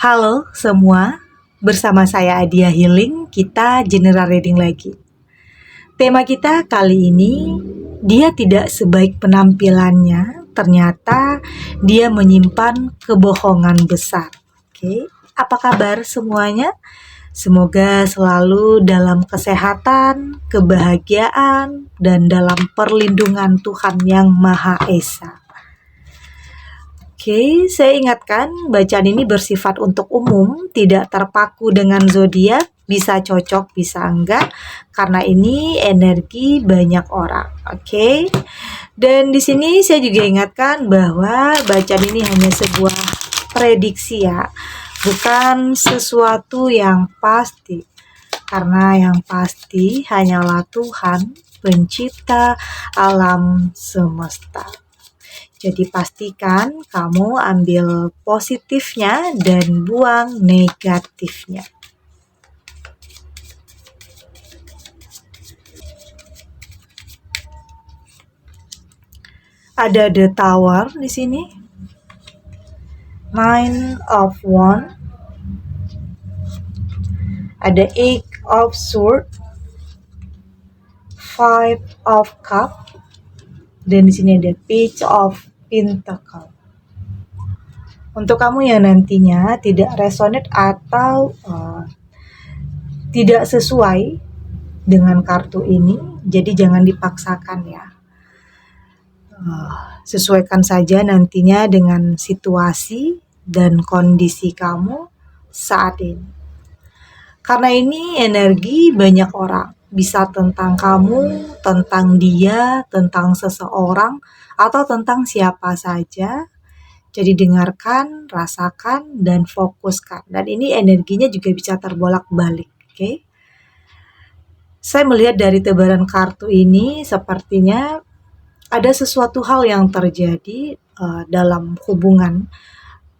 Halo semua, bersama saya Adia Healing, kita general reading lagi. Tema kita kali ini, dia tidak sebaik penampilannya, ternyata dia menyimpan kebohongan besar. Oke, apa kabar semuanya? Semoga selalu dalam kesehatan, kebahagiaan, dan dalam perlindungan Tuhan Yang Maha Esa. Oke, saya ingatkan bacaan ini bersifat untuk umum, tidak terpaku dengan zodiak, bisa cocok, bisa enggak, karena ini energi banyak orang. Oke. Dan di sini saya juga ingatkan bahwa bacaan ini hanya sebuah prediksi ya, bukan sesuatu yang pasti. Karena yang pasti hanyalah Tuhan, pencipta alam semesta. Jadi pastikan kamu ambil positifnya dan buang negatifnya. Ada the tower di sini. Nine of Wands. Ada Eight of Swords. Five of Cups. Dan di sini ada Page of Pentacle. Untuk kamu yang nantinya tidak resonate atau tidak sesuai dengan kartu ini, jadi jangan dipaksakan ya. Sesuaikan saja nantinya dengan situasi dan kondisi kamu saat ini. Karena ini energi banyak orang, bisa tentang kamu, tentang dia, tentang seseorang, atau tentang siapa saja. Jadi dengarkan, rasakan, dan fokuskan. Dan ini energinya juga bisa terbolak-balik. Oke? Saya melihat dari tebaran kartu ini sepertinya ada sesuatu hal yang terjadi dalam hubungan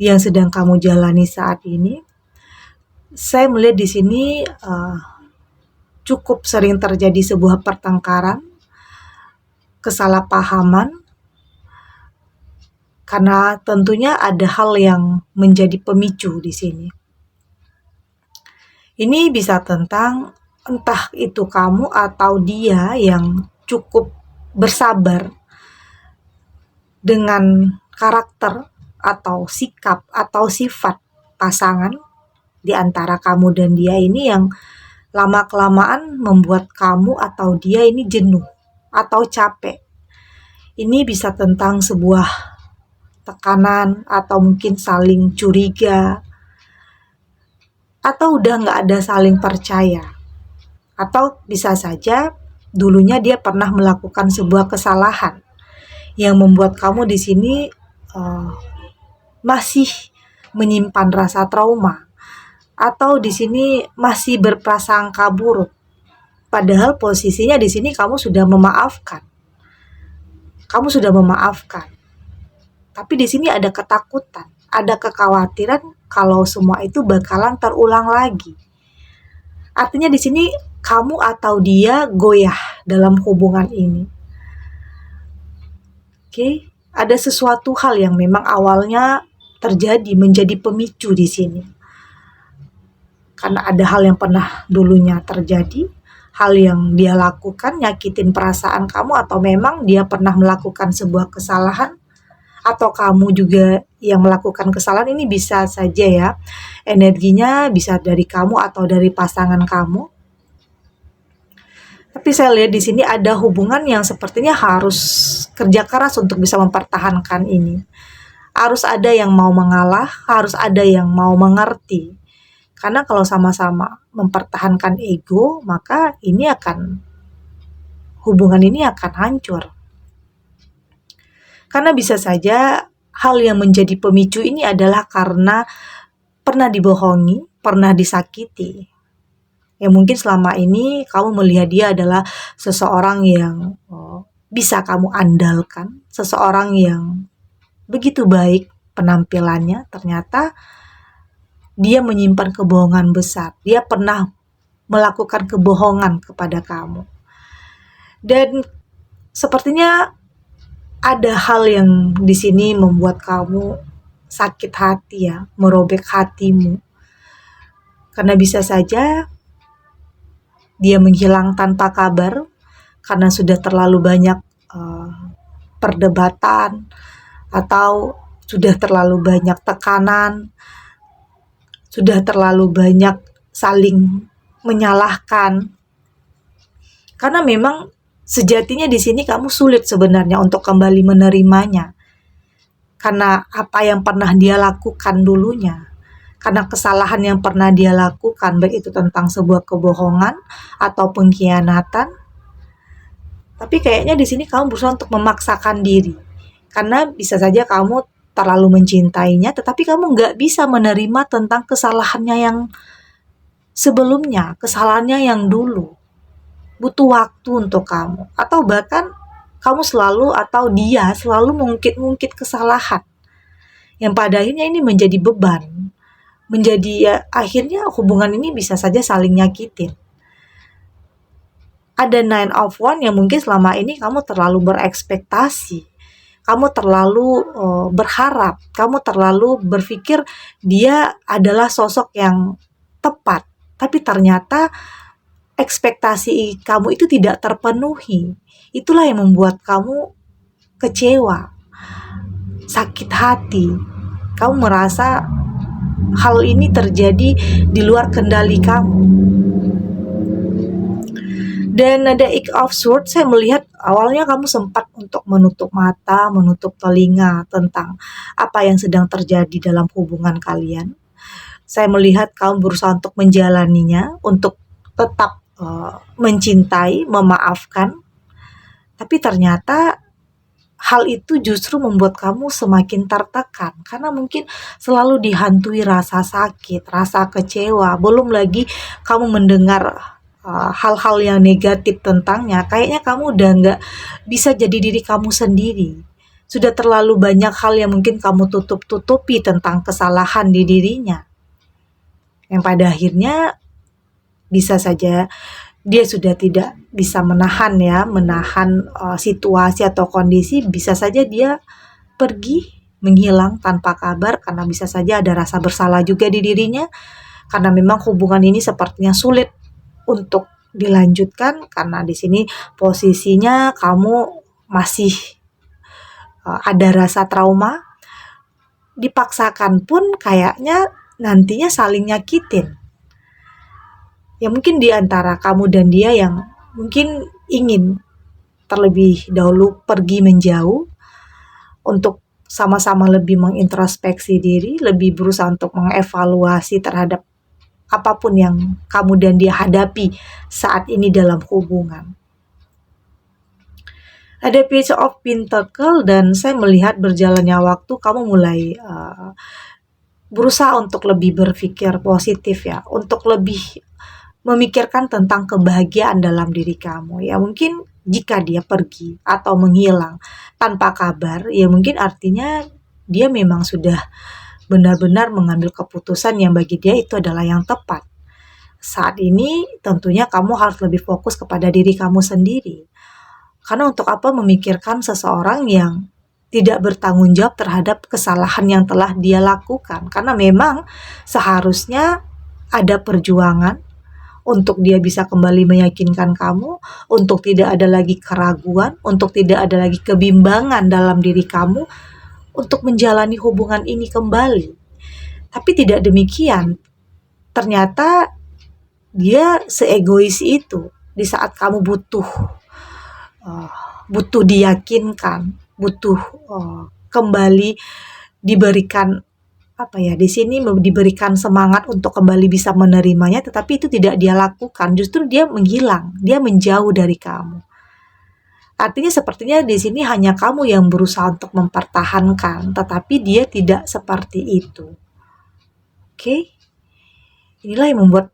yang sedang kamu jalani saat ini. Saya melihat di sini cukup sering terjadi sebuah pertengkaran, kesalahpahaman, karena tentunya ada hal yang menjadi pemicu di sini. Ini bisa tentang entah itu kamu atau dia yang cukup bersabar dengan karakter atau sikap atau sifat pasangan di antara kamu dan dia ini yang lama-kelamaan membuat kamu atau dia ini jenuh atau capek. Ini bisa tentang sebuah tekanan atau mungkin saling curiga atau udah nggak ada saling percaya, atau bisa saja dulunya dia pernah melakukan sebuah kesalahan yang membuat kamu di sini masih menyimpan rasa trauma atau di sini masih berprasangka buruk, padahal posisinya di sini kamu sudah memaafkan, tapi di sini ada ketakutan, ada kekhawatiran kalau semua itu bakalan terulang lagi. Artinya di sini kamu atau dia goyah dalam hubungan ini. Oke, ada sesuatu hal yang memang awalnya terjadi menjadi pemicu di sini. Karena ada hal yang pernah dulunya terjadi, hal yang dia lakukan nyakitin perasaan kamu, atau memang dia pernah melakukan sebuah kesalahan, atau kamu juga yang melakukan kesalahan. Ini bisa saja ya, energinya bisa dari kamu atau dari pasangan kamu. Tapi saya lihat di sini ada hubungan yang sepertinya harus kerja keras untuk bisa mempertahankan ini. Harus ada yang mau mengalah, harus ada yang mau mengerti. Karena kalau sama-sama mempertahankan ego, maka hubungan ini akan hancur. Karena bisa saja hal yang menjadi pemicu ini adalah karena pernah dibohongi, pernah disakiti. Ya mungkin selama ini kamu melihat dia adalah seseorang yang bisa kamu andalkan, seseorang yang begitu baik penampilannya, ternyata dia menyimpan kebohongan besar. Dia pernah melakukan kebohongan kepada kamu. Dan sepertinya ada hal yang di sini membuat kamu sakit hati ya, merobek hatimu. Karena bisa saja dia menghilang tanpa kabar karena sudah terlalu banyak perdebatan atau sudah terlalu banyak tekanan, sudah terlalu banyak saling menyalahkan. Karena memang sejatinya di sini kamu sulit sebenarnya untuk kembali menerimanya. Karena apa yang pernah dia lakukan dulunya. Karena kesalahan yang pernah dia lakukan, baik itu tentang sebuah kebohongan atau pengkhianatan. Tapi kayaknya di sini kamu berusaha untuk memaksakan diri. Karena bisa saja kamu terlalu mencintainya, tetapi kamu nggak bisa menerima tentang kesalahannya yang sebelumnya, kesalahannya yang dulu. Butuh waktu untuk kamu. Atau bahkan kamu selalu atau dia selalu mengungkit-ungkit kesalahan. Yang pada akhirnya ini menjadi beban. Menjadi ya, akhirnya hubungan ini bisa saja saling nyakitin. Ada 9 of Wands yang mungkin selama ini kamu terlalu berekspektasi. Kamu terlalu berharap, kamu terlalu berpikir dia adalah sosok yang tepat. Tapi ternyata ekspektasi kamu itu tidak terpenuhi. Itulah yang membuat kamu kecewa, sakit hati. Kamu merasa hal ini terjadi di luar kendali kamu. Dan ada Eight of Swords, saya melihat awalnya kamu sempat untuk menutup mata, menutup telinga tentang apa yang sedang terjadi dalam hubungan kalian. Saya melihat kamu berusaha untuk menjalaninya, untuk tetap mencintai, memaafkan. Tapi ternyata hal itu justru membuat kamu semakin tertekan. Karena mungkin selalu dihantui rasa sakit, rasa kecewa. Belum lagi kamu mendengar hal-hal yang negatif tentangnya. Kayaknya kamu udah gak bisa jadi diri kamu sendiri. Sudah terlalu banyak hal yang mungkin kamu tutup-tutupi tentang kesalahan di dirinya. Yang pada akhirnya bisa saja dia sudah tidak bisa menahan situasi atau kondisi. Bisa saja dia pergi, menghilang tanpa kabar, karena bisa saja ada rasa bersalah juga di dirinya. Karena memang hubungan ini sepertinya sulit untuk dilanjutkan, karena di sini posisinya kamu masih ada rasa trauma. Dipaksakan pun kayaknya nantinya saling nyakitin. Ya mungkin di antara kamu dan dia yang mungkin ingin terlebih dahulu pergi menjauh untuk sama-sama lebih mengintrospeksi diri, lebih berusaha untuk mengevaluasi terhadap apapun yang kamu dan dia hadapi saat ini dalam hubungan. Ada Page of Pentacle dan saya melihat berjalannya waktu kamu mulai berusaha untuk lebih berpikir positif ya, untuk lebih memikirkan tentang kebahagiaan dalam diri kamu. Ya mungkin jika dia pergi atau menghilang tanpa kabar, ya mungkin artinya dia memang sudah benar-benar mengambil keputusan yang bagi dia itu adalah yang tepat. Saat ini tentunya kamu harus lebih fokus kepada diri kamu sendiri. Karena untuk apa memikirkan seseorang yang tidak bertanggung jawab terhadap kesalahan yang telah dia lakukan. Karena memang seharusnya ada perjuangan untuk dia bisa kembali meyakinkan kamu, untuk tidak ada lagi keraguan, untuk tidak ada lagi kebimbangan dalam diri kamu, untuk menjalani hubungan ini kembali. Tapi tidak demikian. Ternyata dia seegois itu di saat kamu butuh diyakinkan, butuh kembali diberikan di sini diberikan semangat untuk kembali bisa menerimanya, tetapi itu tidak dia lakukan. Justru dia menghilang, dia menjauh dari kamu. Artinya sepertinya di sini hanya kamu yang berusaha untuk mempertahankan, tetapi dia tidak seperti itu. Oke? Inilah yang membuat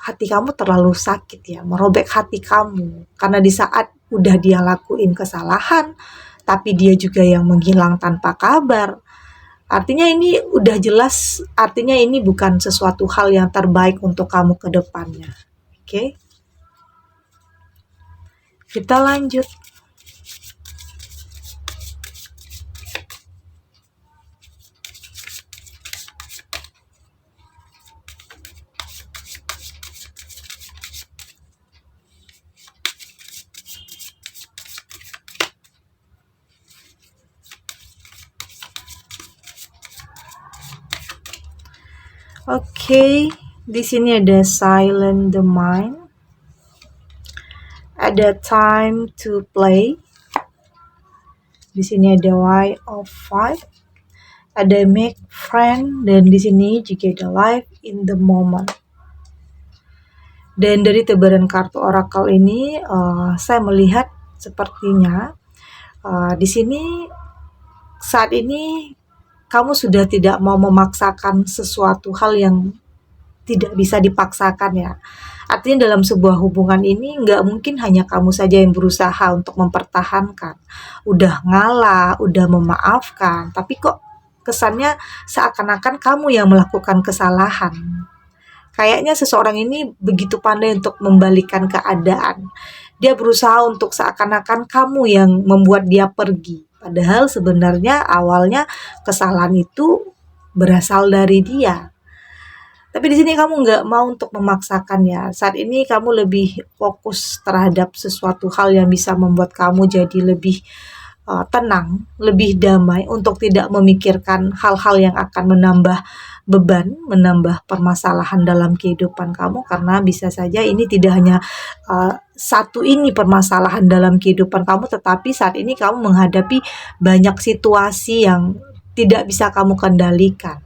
hati kamu terlalu sakit ya, merobek hati kamu. Karena di saat udah dia lakuin kesalahan, tapi dia juga yang menghilang tanpa kabar. Artinya ini udah jelas, artinya ini bukan sesuatu hal yang terbaik untuk kamu ke depannya. Oke? Kita lanjut. Oke, di sini ada silent the mind, ada time to play. Di sini ada why of five, ada make friend, dan di sini juga ada life in the moment. Dan dari tebaran kartu oracle ini, saya melihat sepertinya di sini saat ini kamu sudah tidak mau memaksakan sesuatu hal yang tidak bisa dipaksakan ya. Artinya dalam sebuah hubungan ini nggak mungkin hanya kamu saja yang berusaha untuk mempertahankan. Udah ngalah, udah memaafkan, tapi kok kesannya seakan-akan kamu yang melakukan kesalahan. Kayaknya seseorang ini begitu pandai untuk membalikan keadaan. Dia berusaha untuk seakan-akan kamu yang membuat dia pergi. Padahal sebenarnya awalnya kesalahan itu berasal dari dia. Tapi di sini kamu nggak mau untuk memaksakan ya. Saat ini kamu lebih fokus terhadap sesuatu hal yang bisa membuat kamu jadi lebih tenang, lebih damai untuk tidak memikirkan hal-hal yang akan menambah beban, menambah permasalahan dalam kehidupan kamu, karena bisa saja ini tidak hanya satu ini permasalahan dalam kehidupan kamu, tetapi saat ini kamu menghadapi banyak situasi yang tidak bisa kamu kendalikan.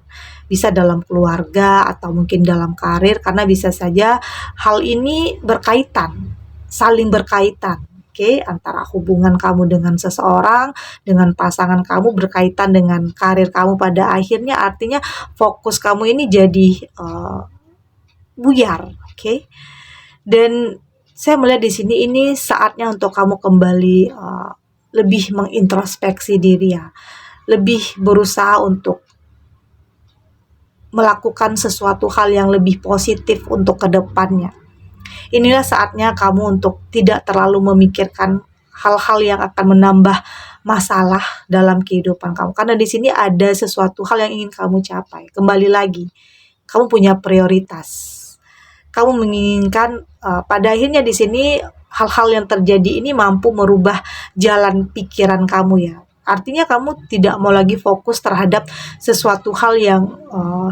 Bisa dalam keluarga atau mungkin dalam karir, karena bisa saja hal ini berkaitan, saling berkaitan. Oke, antara hubungan kamu dengan seseorang, dengan pasangan kamu berkaitan dengan karir kamu pada akhirnya, artinya fokus kamu ini jadi buyar, oke? Dan saya melihat di sini ini saatnya untuk kamu kembali lebih mengintrospeksi diri ya, lebih berusaha untuk melakukan sesuatu hal yang lebih positif untuk kedepannya. Inilah saatnya kamu untuk tidak terlalu memikirkan hal-hal yang akan menambah masalah dalam kehidupan kamu. Karena di sini ada sesuatu hal yang ingin kamu capai. Kembali lagi, kamu punya prioritas. Kamu menginginkan pada akhirnya di sini hal-hal yang terjadi ini mampu merubah jalan pikiran kamu ya. Artinya kamu tidak mau lagi fokus terhadap sesuatu hal yang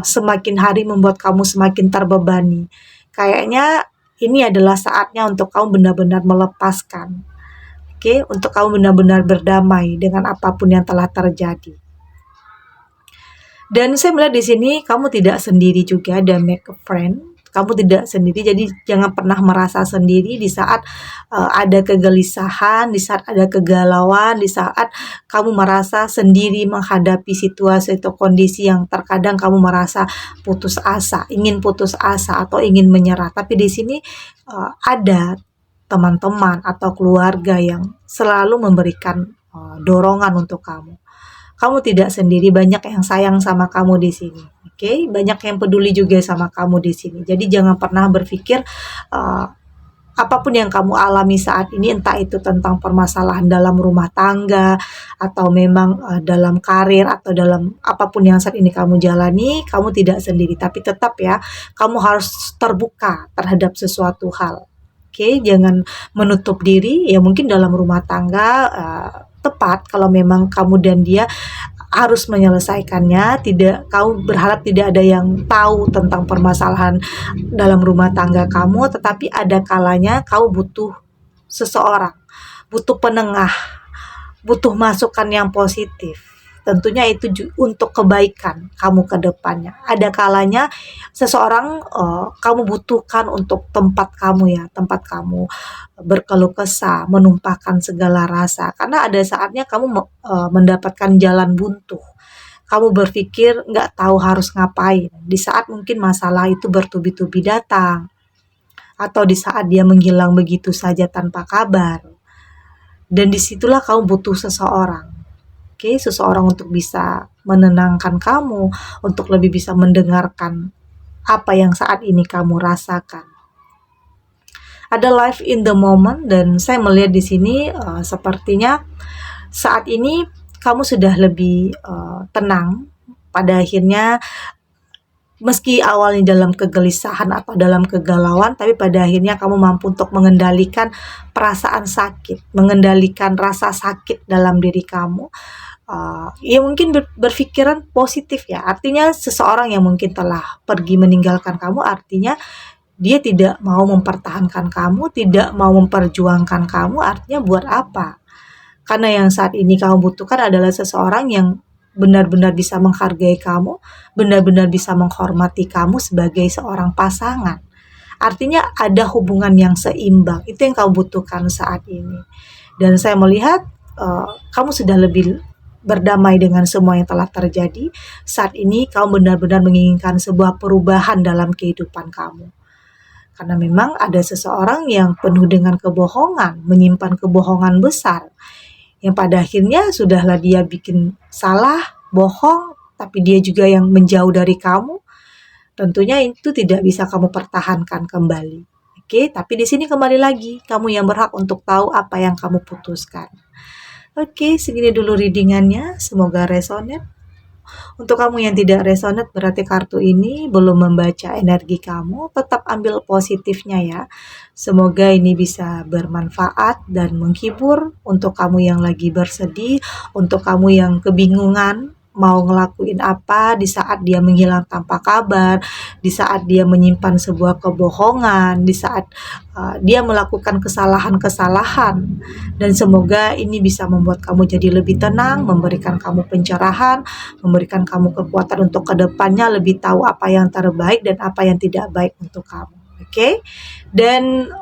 semakin hari membuat kamu semakin terbebani. Kayaknya ini adalah saatnya untuk kamu benar-benar melepaskan. Oke, untuk kamu benar-benar berdamai dengan apapun yang telah terjadi. Dan saya melihat di sini kamu tidak sendiri juga, ada make a friend. Kamu tidak sendiri, jadi jangan pernah merasa sendiri di saat ada kegelisahan, di saat ada kegalauan, di saat kamu merasa sendiri menghadapi situasi atau kondisi yang terkadang kamu merasa putus asa, ingin putus asa atau ingin menyerah. Tapi di sini ada teman-teman atau keluarga yang selalu memberikan dorongan untuk kamu. Kamu tidak sendiri, banyak yang sayang sama kamu di sini. Oke, banyak yang peduli juga sama kamu di sini. Jadi jangan pernah berpikir apapun yang kamu alami saat ini, entah itu tentang permasalahan dalam rumah tangga atau memang dalam karir atau dalam apapun yang saat ini kamu jalani, kamu tidak sendiri. Tapi tetap ya, kamu harus terbuka terhadap sesuatu hal. Oke, jangan menutup diri. Ya mungkin dalam rumah tangga tepat kalau memang kamu dan dia harus menyelesaikannya, kamu berharap tidak ada yang tahu tentang permasalahan dalam rumah tangga kamu, tetapi ada kalanya kamu butuh seseorang, butuh penengah, butuh masukan yang positif. Tentunya itu untuk kebaikan kamu ke depannya. Ada kalanya seseorang kamu butuhkan untuk tempat kamu berkeluh kesah, menumpahkan segala rasa. Karena ada saatnya kamu mendapatkan jalan buntu. Kamu berpikir nggak tahu harus ngapain. Di saat mungkin masalah itu bertubi-tubi datang. Atau di saat dia menghilang begitu saja tanpa kabar. Dan disitulah kamu butuh seseorang. Oke, seseorang untuk bisa menenangkan kamu, untuk lebih bisa mendengarkan apa yang saat ini kamu rasakan. Ada life in the moment, dan saya melihat di sini sepertinya saat ini kamu sudah lebih tenang. Pada akhirnya, meski awalnya dalam kegelisahan atau dalam kegalauan, tapi pada akhirnya kamu mampu untuk mengendalikan perasaan sakit, mengendalikan rasa sakit dalam diri kamu. ya mungkin berpikiran positif ya. Artinya seseorang yang mungkin telah pergi meninggalkan kamu, artinya dia tidak mau mempertahankan kamu, tidak mau memperjuangkan kamu, artinya buat apa? Karena yang saat ini kamu butuhkan adalah seseorang yang benar-benar bisa menghargai kamu, benar-benar bisa menghormati kamu sebagai seorang pasangan. Artinya ada hubungan yang seimbang, itu yang kamu butuhkan saat ini. Dan saya melihat kamu sudah lebih berdamai dengan semua yang telah terjadi. Saat ini kamu benar-benar menginginkan sebuah perubahan dalam kehidupan kamu. Karena memang ada seseorang yang penuh dengan kebohongan, menyimpan kebohongan besar, yang pada akhirnya sudahlah dia bikin salah, bohong, tapi dia juga yang menjauh dari kamu. Tentunya itu tidak bisa kamu pertahankan kembali. Oke, tapi di sini kembali lagi, kamu yang berhak untuk tahu apa yang kamu putuskan. Oke, segini dulu readingannya. Semoga resonate. Untuk kamu yang tidak resonate, berarti kartu ini belum membaca energi kamu. Tetap ambil positifnya ya. Semoga ini bisa bermanfaat dan menghibur untuk kamu yang lagi bersedih, untuk kamu yang kebingungan mau ngelakuin apa di saat dia menghilang tanpa kabar, di saat dia menyimpan sebuah kebohongan, di saat dia melakukan kesalahan-kesalahan. Dan semoga ini bisa membuat kamu jadi lebih tenang, memberikan kamu pencerahan, memberikan kamu kekuatan untuk kedepannya lebih tahu apa yang terbaik dan apa yang tidak baik untuk kamu. Oke? Dan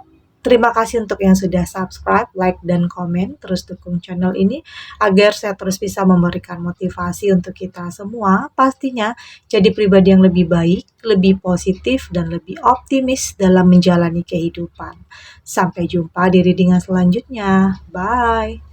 terima kasih untuk yang sudah subscribe, like, dan komen. Terus dukung channel ini agar saya terus bisa memberikan motivasi untuk kita semua. Pastinya jadi pribadi yang lebih baik, lebih positif, dan lebih optimis dalam menjalani kehidupan. Sampai jumpa di readingan selanjutnya. Bye!